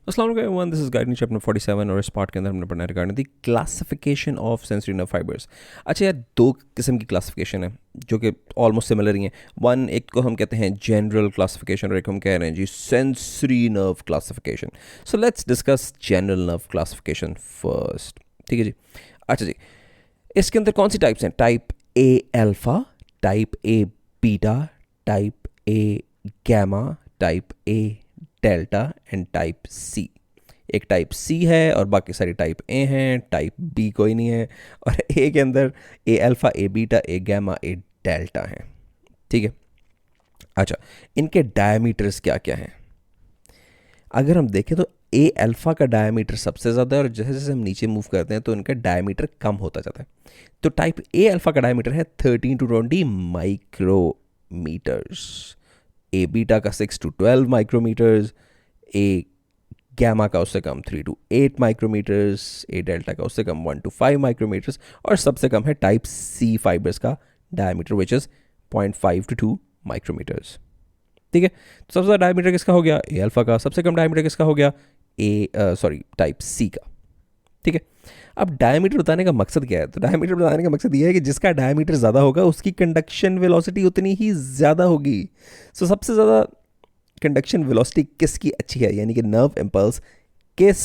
अस्सलाम वालेकुम everyone, this is guide chapter 47 और इस पार्ट के अंदर हमने पढ़ना है regarding the classification of sensory nerve fibres. अच्छा यार, दो किस्म की क्लासिफिकेशन है जो कि ऑलमोस्ट सिमिलर ही हैं। वन, एक को हम कहते हैं जनरल क्लासिफिकेशन और एक हम कह रहे हैं जी sensory nerve classification. So let's discuss general nerve classification first. ठीक है जी। अच्छा जी, इसके अंदर कौन सी टाइप्स हैं? Type A alpha, type A beta, type A gamma, type A delta and type C. एक टाइप सी है और बाकी सारी टाइप ए हैं, टाइप बी कोई नहीं है। और ए के अंदर ए अल्फा, ए बीटा, ए गैमा, ए डेल्टा हैं। ठीक है। अच्छा, इनके डायमीटर्स क्या क्या हैं? अगर हम देखें तो ए अल्फा का डायमीटर सबसे ज़्यादा है और जैसे जैसे हम नीचे मूव करते हैं तो इनका डायमीटर कम होता जाता है। तो टाइप ए अल्फा का डायमीटर है 13 to 20 माइक्रोमीटर्स, ए बीटा का 6 to 12 माइक्रोमीटर्स, ए गैमा का उससे कम 3 to 8 माइक्रोमीटर्स, ए डेल्टा का उससे कम 1 to 5 माइक्रोमीटर्स और सबसे कम है टाइप सी फाइबर्स का diameter which is 0.5 to 2 micrometres. ठीक है। तो सबसे ज़्यादा डायमीटर किसका हो गया? ए अल्फा का। सबसे कम डायमीटर किसका हो गया? टाइप सी का। ठीक है। अब डायमीटर बताने का मकसद क्या है? तो डायमीटर बताने का मकसद ये है कि जिसका डायमीटर ज़्यादा होगा उसकी कंडक्शन वेलोसिटी उतनी ही ज़्यादा होगी। सो सबसे ज़्यादा कंडक्शन वेलोसिटी किसकी अच्छी है, यानी कि नर्व इम्पल्स किस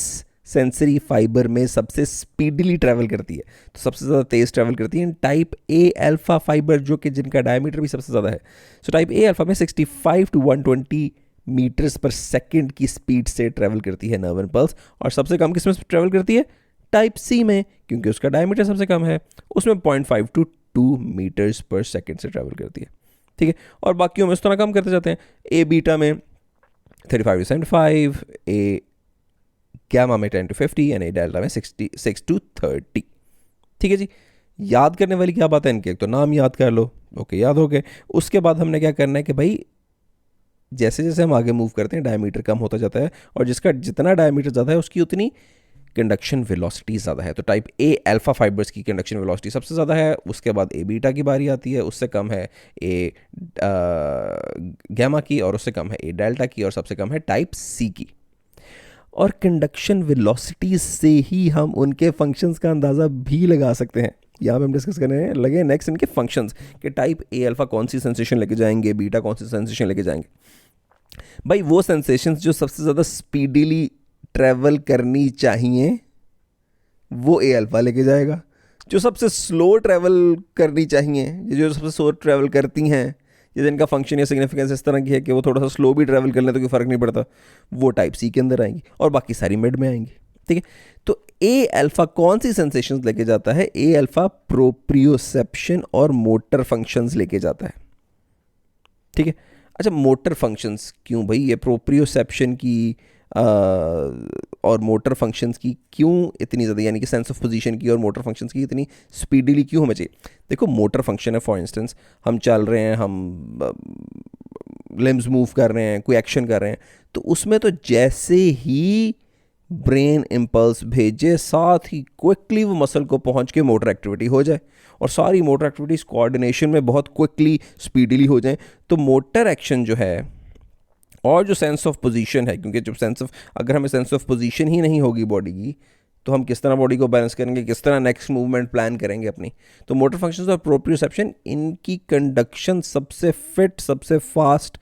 सेंसरी फाइबर में सबसे स्पीडली ट्रैवल करती है? तो सबसे ज़्यादा तेज़ ट्रैवल करती है टाइप ए अल्फा फाइबर, जो कि जिनका डायमीटर भी सबसे ज़्यादा है। सो टाइप ए अल्फा में 65 to 120 मीटर्स पर सेकेंड की स्पीड से ट्रैवल करती है नर्व इम्पल्स। और सबसे कम किस में ट्रैवल करती है? टाइप सी में, क्योंकि उसका डायमीटर सबसे कम है, उसमें 0.5 to 2 मीटर्स पर सेकेंड से ट्रैवल करती है। ठीक है। और बाकियों में इस तरह कम करते जाते हैं। ए बीटा में 35 to 75, ए गैमा में 10 to 50 एंड ए डेल्टा में 66 to 30। ठीक है जी। याद करने वाली क्या बात है इनके? तो नाम याद कर लो, ओके, याद हो गए। उसके बाद हमने क्या करना है कि भाई जैसे जैसे हम आगे मूव करते हैं डायमीटर कम होता जाता है और जिसका जितना डायमीटर ज़्यादा है उसकी उतनी कंडक्शन वेलोसिटी ज़्यादा है। तो टाइप ए अल्फा फाइबर्स की कंडक्शन वेलोसिटी सबसे ज़्यादा है, उसके बाद ए बीटा की बारी आती है, उससे कम है ए गैमा की और उससे कम है ए डेल्टा की और सबसे कम है टाइप सी की। और कंडक्शन वेलोसिटी से ही हम उनके फंक्शंस का अंदाज़ा भी लगा सकते हैं। यहाँ पे हम डिस्कस करने लगे नेक्स्ट इनके फंक्शंस कि टाइप ए अल्फा कौन सी सेंसेशन लेके जाएंगे, बीटा कौन सी सेंसेशन लेके जाएंगे। भाई वो सेंसेशंस जो सबसे ज़्यादा स्पीडीली ट्रैवल करनी चाहिए वो ए अल्फा लेके जाएगा। जो सबसे स्लो ट्रैवल करनी चाहिए, ये जो सबसे स्लो ट्रैवल करती हैं, ये जिनका फंक्शन या सिग्निफिकेंस इस तरह की है कि वो थोड़ा सा स्लो भी ट्रैवल कर लें तो कोई फ़र्क नहीं पड़ता, वो टाइप सी के अंदर आएंगी और बाकी सारी मिड में आएंगी। ठीक है। तो ए अल्फा कौन सी सेंसेशंस लेके जाता है? ए अल्फा प्रोप्रियोसेप्शन और मोटर फंक्शंस लेके जाता है। ठीक है। अच्छा, मोटर फंक्शंस क्यों भाई? ये प्रोप्रियोसेप्शन की और मोटर फंक्शंस की क्यों इतनी ज़्यादा, यानी कि सेंस ऑफ पोजीशन की और मोटर फंक्शंस की इतनी स्पीडीली क्यों हमें चाहिए? देखो, मोटर फंक्शन है, फॉर इंस्टेंस हम चल रहे हैं, हम लिम्स मूव कर रहे हैं, कोई एक्शन कर रहे हैं, तो उसमें तो जैसे ही ब्रेन इम्पल्स भेजे साथ ही क्विकली वो मसल को पहुंच के मोटर एक्टिविटी हो जाए और सारी मोटर एक्टिविटीज़ कोऑर्डिनेशन में बहुत क्विकली स्पीडीली हो जाएं। तो मोटर एक्शन जो है और जो सेंस ऑफ पोजीशन है, क्योंकि जब अगर हमें सेंस ऑफ पोजीशन ही नहीं होगी बॉडी की तो हम किस तरह बॉडी को बैलेंस करेंगे, किस तरह नेक्स्ट मूवमेंट प्लान करेंगे अपनी। तो मोटर फंक्शंस और प्रोप्रियोसेप्शन, इनकी कंडक्शन सबसे फिट, सबसे फास्ट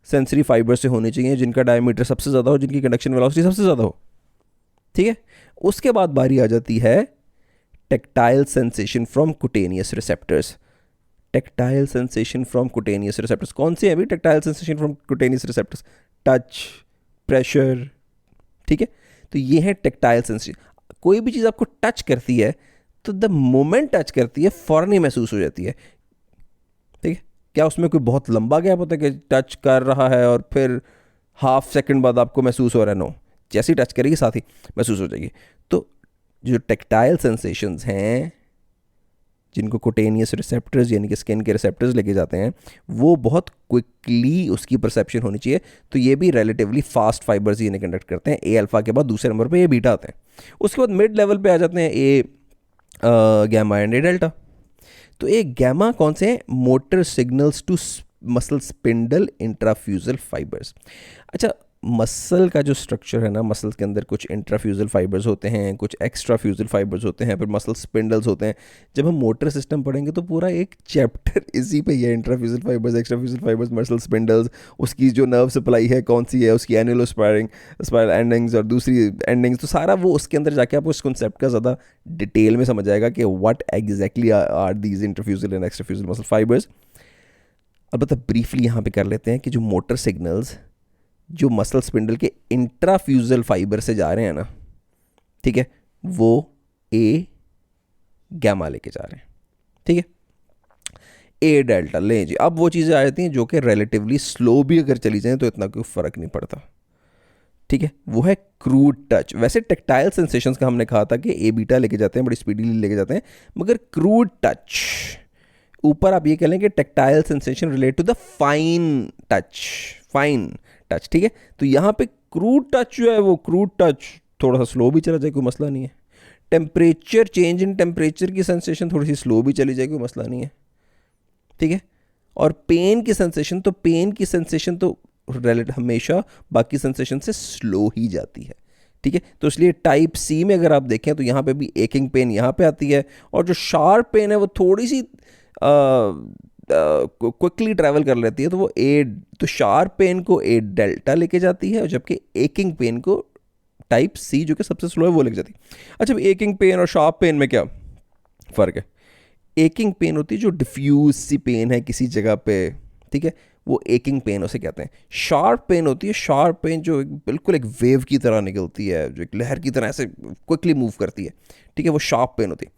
सेंसरी फाइबर से होनी चाहिए जिनका डायमीटर सबसे ज़्यादा हो, जिनकी कंडक्शन वेलोसिटी सबसे ज़्यादा हो। ठीक है। उसके बाद बारी आ जाती है tactile sensation from cutaneous receptors. Tactile sensation from cutaneous receptors कौन से हैं अभी? Tactile sensation from cutaneous receptors, touch, pressure. ठीक है। तो ये है टेक्टाइल सेंसेशन। कोई भी चीज़ आपको टच करती है तो द मोमेंट टच करती है फ़ौरन ही महसूस हो जाती है। ठीक है। क्या उसमें कोई बहुत लंबा गैप होता है कि टच कर रहा है और फिर हाफ सेकंड बाद आपको महसूस हो रहा है? नो, जैसे ही टच करेगी साथ ही महसूस हो जाएगी। तो जो टेक्टाइल सेंसेशंस हैं जिनको कुटेनियस रिसेप्टर्स यानी कि स्किन के रिसेप्टर्स लेके जाते हैं, वो बहुत क्विकली उसकी परसेप्शन होनी चाहिए। तो ये भी रिलेटिवली फास्ट फाइबर्स इन्हें कंडक्ट करते हैं। ए अल्फा के बाद दूसरे नंबर पे ए बीटा आते हैं। उसके बाद मिड लेवल पे आ जाते हैं A gamma and A delta. तो ए गैमा कौन से हैं? Motor signals to muscle spindle intrafusal fibres. अच्छा, मसल का जो स्ट्रक्चर है ना, मसल के अंदर कुछ इंट्राफ्यूजल फाइबर्स होते हैं, कुछ एक्स्ट्राफ्यूजल फाइबर्स होते हैं, फिर मसल स्पिंडल्स होते हैं। जब हम मोटर सिस्टम पढ़ेंगे तो पूरा एक चैप्टर इसी पे ही है, intrafusal fibres, एक्स्ट्राफ्यूजल fibres, muscle spindles, उसकी जो नर्व सप्लाई है कौन सी है, उसकी एनुलो स्पायरल एंडिंग्स और दूसरी एंडिंग्स, तो सारा वो उसके अंदर जाके आपको इस कॉन्सेप्ट का ज़्यादा डिटेल में समझ आएगा कि what exactly are these intrafusal and extrafusal muscle fibres. अलबत्ता ब्रीफली यहाँ पे कर लेते हैं कि जो मोटर सिग्नल्स जो मसल स्पिंडल के इंट्राफ्यूजल फाइबर से जा रहे हैं ना, ठीक है, वो ए गैमा लेके जा रहे हैं, ठीक है, ए डेल्टा लें जी। अब वो चीज़ें आ जाती हैं जो कि रिलेटिवली स्लो भी अगर चली जाएं तो इतना कोई फ़र्क नहीं पड़ता, ठीक है, वो है क्रूड टच। वैसे टेक्टाइल सेंसेशंस का हमने कहा था कि ए बीटा लेके जाते हैं, बड़ी स्पीडीली लेके जाते हैं, मगर क्रूड टच, ऊपर आप ये कह लें कि tactile sensation relate to the fine touch, ठीक है। तो यहाँ पे क्रूड टच जो है, वो क्रूड टच थोड़ा सा स्लो भी चला जाए कोई मसला नहीं है। टेम्परेचर, चेंज इन टेम्परेचर की सेंसेशन थोड़ी सी स्लो भी चली जाए कोई मसला नहीं है, ठीक है। और पेन की सेंसेशन तो हमेशा बाकी सेंसेशन से स्लो ही जाती है, ठीक है। तो इसलिए टाइप सी में अगर आप देखें तो यहाँ पे भी एकिंग पेन यहाँ पे आती है, और जो शार्प पेन है वो थोड़ी सी क्विकली ट्रैवल कर लेती है, तो वो तो शार्प पेन को ए डेल्टा लेके जाती है, और जबकि एकिंग पेन को टाइप सी जो कि सबसे स्लो है वो लेके जाती है। अच्छा, एकिंग पेन और शार्प पेन में क्या फ़र्क है? एकिंग पेन होती है जो डिफ्यूज सी पेन है किसी जगह पे, ठीक है, वो एकिंग पेन उसे कहते हैं। शार्प पेन होती है, शार्प पेन जो बिल्कुल एक वेव की तरह निकलती है, जो एक लहर की तरह ऐसे क्विकली मूव करती है, ठीक है, वो शार्प पेन होती है,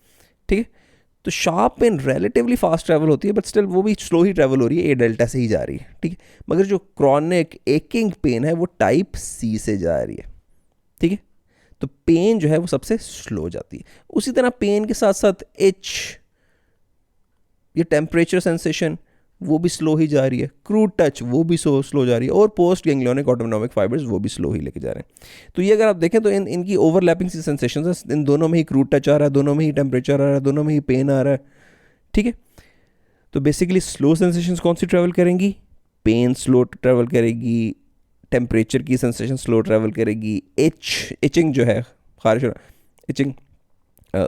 ठीक है। तो sharp pain relatively fast travel होती है, बट स्टिल वो भी स्लो ही ट्रैवल हो रही है, ए डेल्टा से ही जा रही है, ठीक है। मगर जो क्रॉनिक एकिंग पेन है वो टाइप सी से जा रही है, ठीक है। तो पेन जो है वो सबसे स्लो जाती है। उसी तरह पेन के साथ साथ इच, ये टेम्परेचर सेंसेशन, वो भी स्लो ही जा रही है। क्रूड टच वो भी स्लो जा रही है, और पोस्ट गैंग्लियोनिक ऑटोनॉमिक फाइबर्स वो भी स्लो ही लेके जा रहे हैं। तो ये अगर आप देखें तो इनकी ओवरलैपिंग सी सेंसेशन है, इन दोनों में ही क्रूड टच आ रहा है, दोनों में ही टेम्परेचर आ रहा है, दोनों में ही पेन आ रहा है, ठीक है। तो बेसिकली स्लो सेंसेशंस कौन सी ट्रैवल करेंगी? पेन स्लो ट्रैवल करेगी, टेम्परेचर की सेंसेशन स्लो ट्रैवल करेगी, इचिंग जो है, खारिश इचिंग,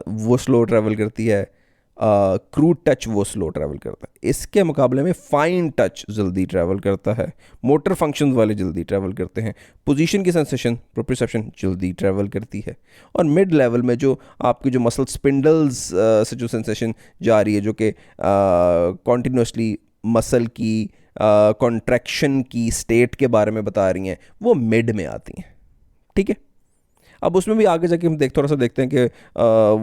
वो स्लो ट्रैवल करती है, क्रूड टच वो स्लो ट्रैवल करता है। इसके मुकाबले में फाइन टच जल्दी ट्रैवल करता है, मोटर फंक्शन वाले जल्दी ट्रैवल करते हैं, पोजीशन की सेंसेशन प्रोप्रियोसेप्शन जल्दी ट्रैवल करती है। और मिड लेवल में जो आपकी जो मसल स्पिंडल्स से जो सेंसेशन जा रही है, जो कि कॉन्टीन्यूसली मसल की कॉन्ट्रैक्शन की स्टेट के बारे में बता रही हैं, वो मिड में आती हैं, ठीक है। अब उसमें भी आगे जाके हम थोड़ा सा देखते हैं कि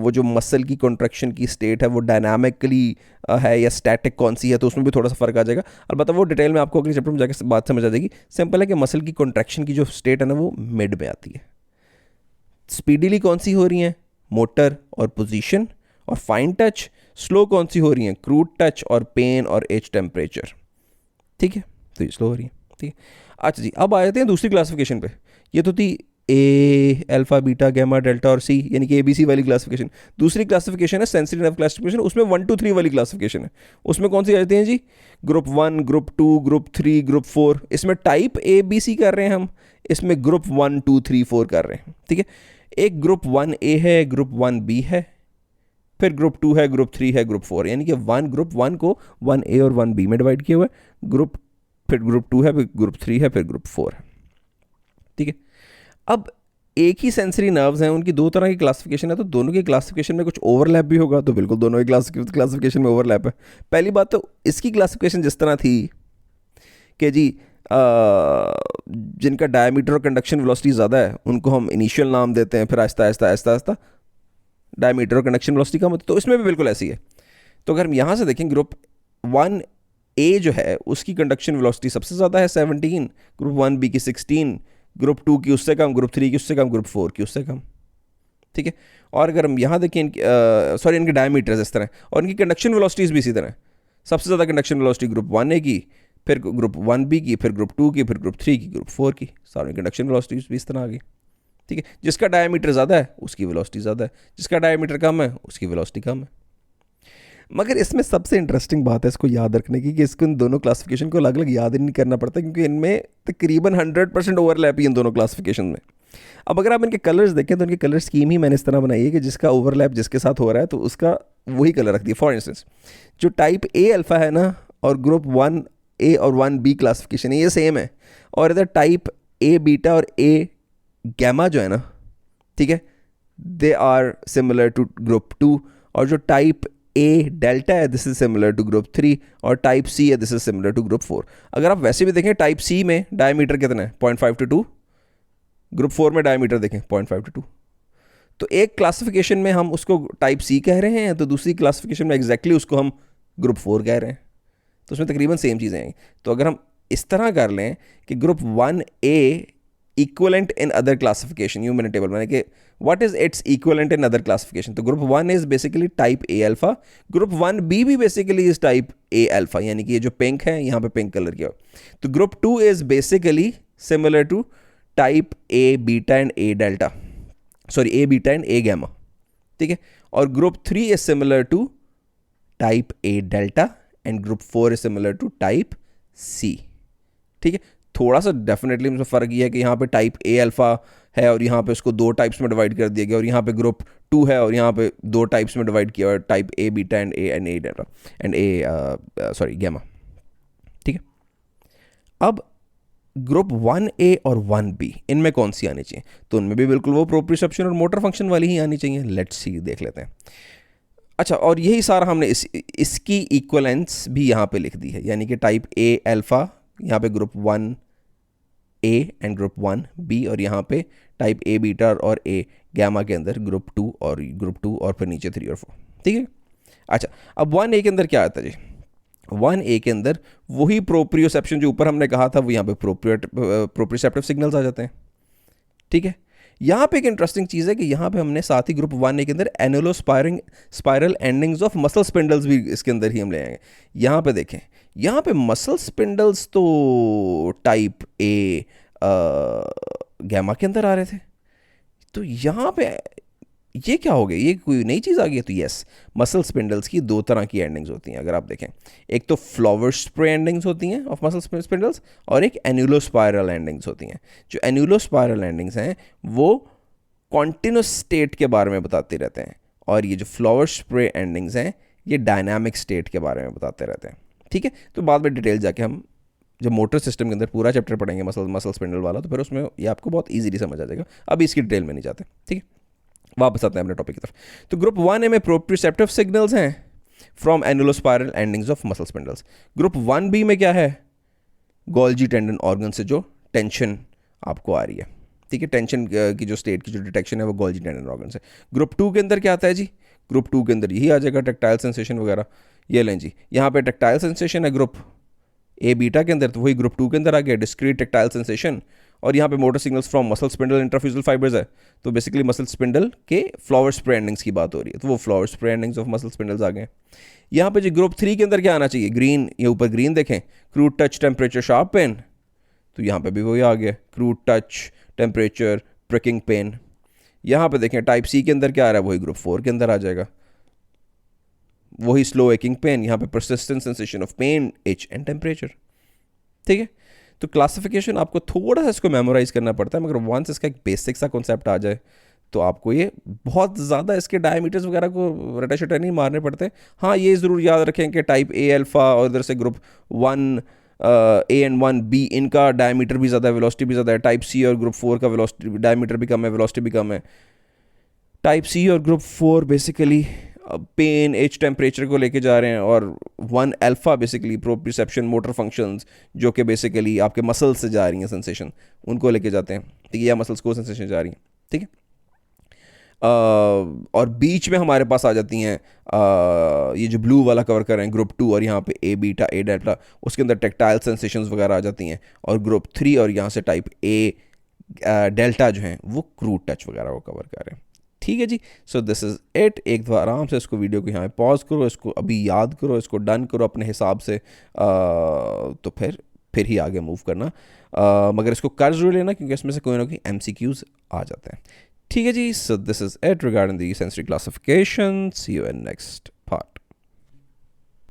वो जो मसल की कॉन्ट्रैक्शन की स्टेट है वो डायनामिकली है या स्टैटिक कौन सी है, तो उसमें भी थोड़ा सा फर्क आ जाएगा। अलबत्ता वो डिटेल में आपको अगले चैप्टर में जाकर बात समझ आ जाएगी। सिंपल है कि मसल की कॉन्ट्रैक्शन की जो स्टेट है ना वो मिड में आती है। स्पीडीली कौन सी हो रही हैं? मोटर और पोजीशन। और फाइन टच स्लो कौन सी हो रही हैं? क्रूड टच और पेन और एच टेम्परेचर, ठीक है। तो ये स्लो हो रही है, ठीक है। अच्छा जी, अब आ जाते हैं दूसरी क्लासिफिकेशन पे। ये तो थी ए, अल्फा, बीटा, गैमा, डेल्टा और सी, यानी कि ABC वाली क्लासिफिकेशन। दूसरी क्लासिफिकेशन है सेंसरी नर्व क्लासिफिकेशन, उसमें 1 2 3 वाली क्लासिफिकेशन है। उसमें कौन सी आ जाती हैं जी? Group 1, group 2, group 3, group 4। इसमें टाइप ABC कर रहे हैं हम, इसमें ग्रुप 1 2 3 4 कर रहे हैं, ठीक है। एक ग्रुप 1A है, ग्रुप 1B है, फिर ग्रुप 2 है, ग्रुप 3 है, ग्रुप 4, यानी कि ग्रुप 1 को 1A और 1B में डिवाइड किया हुआ है, फिर ग्रुप 2 है, फिर ग्रुप 3 है, फिर ग्रुप 4 है, ठीक है। अब एक ही सेंसरी नर्व्स हैं, उनकी दो तरह की क्लासिफिकेशन है, तो दोनों की क्लासिफिकेशन में कुछ ओवरलैप भी होगा, तो बिल्कुल दोनों की क्लासिफिकेशन में ओवरलैप है। पहली बात तो इसकी क्लासिफिकेशन जिस तरह थी कि जी जिनका डायमीटर और कंडक्शन वेलोसिटी ज़्यादा है उनको हम इनिशियल नाम देते हैं, फिर आहिस्ता आहिस्ता आहिस्ता आहिस्ता डायमीटर और कंडक्शन वेलोसिटी कम होती है, तो इसमें भी बिल्कुल ऐसी है। तो अगर हम यहाँ से देखें, ग्रुप 1A जो है उसकी कंडक्शन वेलोसिटी सबसे ज़्यादा है 17, ग्रुप 1B की 16, ग्रुप 2 की उससे कम, ग्रुप 3 की उससे कम, ग्रुप 4 की उससे कम, ठीक है। और अगर हम यहाँ देखें इनके डायमीटर्स इस तरह, और इनकी कंडक्शन वेलोसिटीज़ भी इसी तरह। सबसे ज़्यादा कंडक्शन वेलोसिटी ग्रुप 1A की, फिर ग्रुप 1B की, फिर ग्रुप 2 की, फिर ग्रुप 3 की, ग्रुप 4 की, सारी कंडक्शन वेलोसिटीज़ भी इस तरह आ गई, ठीक है। जिसका डायमीटर ज़्यादा है उसकी वेलोसिटी ज़्यादा है, जिसका डायमीटर कम है उसकी वेलोसिटी कम है। मगर इसमें सबसे इंटरेस्टिंग बात है इसको याद रखने की कि इसको इन दोनों क्लासिफिकेशन को अलग अलग याद ही नहीं करना पड़ता, क्योंकि इनमें तकरीबन 100% ओवरलैप ही इन दोनों क्लासिफिकेशन में। अब अगर आप इनके कलर्स देखें तो इनके कलर स्कीम ही मैंने इस तरह बनाई है कि जिसका ओवरलैप जिसके साथ हो रहा है तो उसका वही कलर रख दिया। फॉर इंस्टेंस जो टाइप ए अल्फ़ा है ना, और ग्रुप 1A और 1B क्लासिफिकेशन है, ये सेम है। और इधर टाइप ए बीटा और ए गैमा जो है ना, ठीक है, they are similar to group 2। और जो टाइप ए डेल्टा है this is similar to group 3, और टाइप सी है this is similar to group 4। अगर आप वैसे भी देखें टाइप सी में डायमीटर कितना है 0.5 to 2, ग्रुप 4 में डायमीटर देखें 0.5 to 2। तो एक क्लासिफिकेशन में हम उसको टाइप सी कह रहे हैं, तो दूसरी क्लासिफिकेशन में एग्जैक्टली उसको हम ग्रुप 4 कह रहे हैं। तो उसमें तकरीबन सेम चीज़ें हैं। तो अगर हम इस तरह कर लें कि group 1A equivalent in other classification, you मैंने टेबल बनाया कि what is its equivalent in other classification, तो group 1 is basically type A alpha, group 1B भी basically is type A alpha, यानी कि ये जो पिंक है यहाँ पे पिंक कलर किया। तो group 2 is basically similar to type A beta and A delta, sorry A beta and A gamma, ठीक है। और group 3 is similar to type A delta and group 4 is similar to type C, ठीक है। थोड़ा सा definitely उसमें फ़र्क ये है कि यहाँ पे टाइप ए अल्फ़ा है और यहाँ पे उसको 2 टाइप्स में डिवाइड कर दिया गया, और यहाँ पे ग्रुप 2 है और यहाँ पे 2 टाइप्स में डिवाइड किया, और type A beta and A delta and A sorry gamma, ठीक है। अब ग्रुप 1A और 1B इनमें कौन सी आनी चाहिए, तो उनमें भी बिल्कुल वो प्रोप्रियोसेप्शन और मोटर फंक्शन वाली ही आनी चाहिए। लेट्स सी, देख लेते हैं। अच्छा, और यही सारा हमने इसकी इक्वलेंस भी यहाँ पे लिख दी है, यानी कि टाइप ए अल्फ़ा यहाँ पे group 1A and group 1B, और यहाँ पे टाइप ए बीटा और ए गैमा के अंदर ग्रुप 2 और फिर नीचे 3 और 4, ठीक है। अच्छा, अब 1A के अंदर क्या आता है जी, 1A के अंदर वही प्रोप्रियोसेप्शन जो ऊपर हमने कहा था, वो यहाँ पे प्रोप्रियोसेप्टिव सिग्नल्स आ जाते हैं, ठीक है। यहाँ पे एक इंटरेस्टिंग चीज़ है कि यहाँ पे हमने साथ ही ग्रुप 1A के अंदर annulospiral endings of muscle spindles भी इसके अंदर ही हम ले आएंगे। यहाँ पे देखें, यहाँ पे मसल स्पिंडल्स तो टाइप ए गैमा के अंदर आ रहे थे, तो यहाँ पे ये क्या हो गया, ये कोई नई चीज़ आ गई है। तो यस, मसल स्पिंडल्स की 2 तरह की एंडिंग्स होती हैं अगर आप देखें, एक तो फ्लावर स्प्रे एंडिंग्स होती हैं ऑफ मसल स्पिंडल्स, और एक एन्यूलो स्पायरल एंडिंग्स होती हैं। जो एन्यूलो स्पायरल एंडिंग्स हैं वो कॉन्टिन्यूस स्टेट के बारे में बताते रहते हैं, और ये जो फ्लावर स्प्रे एंडिंग्स हैं ये डायनामिक स्टेट के बारे में बताते रहते हैं, ठीक है। तो बाद में डिटेल जाके हम जब मोटर सिस्टम के अंदर पूरा चैप्टर पढ़ेंगे मसल स्पिंडल वाला, तो फिर उसमें ये आपको बहुत ईजीली समझ आ जाएगा। अभी इसकी डिटेल में नहीं जाते, ठीक है। वापस आते हैं अपने टॉपिक की तरफ। तो ग्रुप 1A में प्रोप्रियोसेप्टिव सिग्नल्स हैं from annulospiral endings of muscle spindles. Group 1B में क्या है, गोल्जी टेंडन ऑर्गन से जो टेंशन आपको आ रही है, ठीक है, टेंशन की जो स्टेट की जो डिटेक्शन है वो गोल्जी टेंडन ऑर्गन से। ग्रुप 2 के अंदर क्या आता है जी, ग्रुप 2 के अंदर यही आ जाएगा, टेक्टाइल सेंसेशन वगैरह। ये लें जी, यहाँ पे टेक्टाइल सेंसेशन है ग्रुप ए बीटा के अंदर, तो वही ग्रुप 2 के अंदर आ गया डिस्क्रीट टेक्टाइल सेंसेशन। और यहाँ पे motor signals from muscle spindle intrafusal fibres है, तो बेसिकली मसल स्पिंडल के फ्लावर स्प्रे एंडिंग्स की बात हो रही है, तो वो flower spray endings of muscle spindles आ गए। यहाँ पे जी ग्रुप 3 के अंदर क्या आना चाहिए, ग्रीन, ये ऊपर ग्रीन देखें, crude touch temperature sharp pain, तो यहाँ पे भी वही आ गया, crude touch temperature pricking pain. यहाँ पे देखें टाइप सी के अंदर क्या आ रहा है, वही ग्रुप 4 के अंदर आ जाएगा, वही स्लो एकिंग पेन, यहाँ पे persistent sensation of pain, itch and temperature, ठीक है। तो क्लासिफिकेशन आपको थोड़ा सा इसको मेमोराइज करना पड़ता है, मगर वंस इसका एक बेसिक सा कॉन्सेप्ट आ जाए तो आपको ये बहुत ज़्यादा इसके डायमीटर्स वगैरह को रटा शटा नहीं मारने पड़ते। हाँ, ये ज़रूर याद रखें कि टाइप ए अल्फ़ा और इधर से ग्रुप 1A एंड 1B इनका डायमीटर भी ज़्यादा है, वेलोसिटी भी ज़्यादा है। टाइप सी और ग्रुप 4 का वेलोसिटी डायमीटर भी कम है, वेलोसिटी भी कम है। टाइप सी और group 4 basically pain itch temperature को लेके जा रहे हैं, और 1 alpha basically proprioception motor functions जो कि बेसिकली आपके मसल्स से जा रही हैं सेंसेशन, उनको लेके जाते हैं, ठीक है, या मसल्स को सेंसेशन जा रही हैं, ठीक है। और बीच में हमारे पास आ जाती हैं ये जो ब्लू वाला कवर कर रहे हैं ग्रुप 2, और यहाँ पे ए बीटा ए डेल्टा, उसके अंदर टेक्टाइल सेंसेशंस वगैरह आ जाती हैं। और ग्रुप 3 और यहाँ से टाइप ए डेल्टा जो हैं वो क्रूड टच वगैरह को कवर कर रहे हैं, ठीक है जी। So this is it. एक दफ़ा आराम से इसको वीडियो को यहाँ पे पॉज करो, इसको अभी याद करो, इसको डन करो अपने हिसाब से, तो फिर ही आगे मूव करना। मगर इसको कर जरूर लेना, क्योंकि इसमें से कोई ना कोई MCQs आ जाते हैं, ठीक है जी। So this is it regarding the sensory classification. See you in next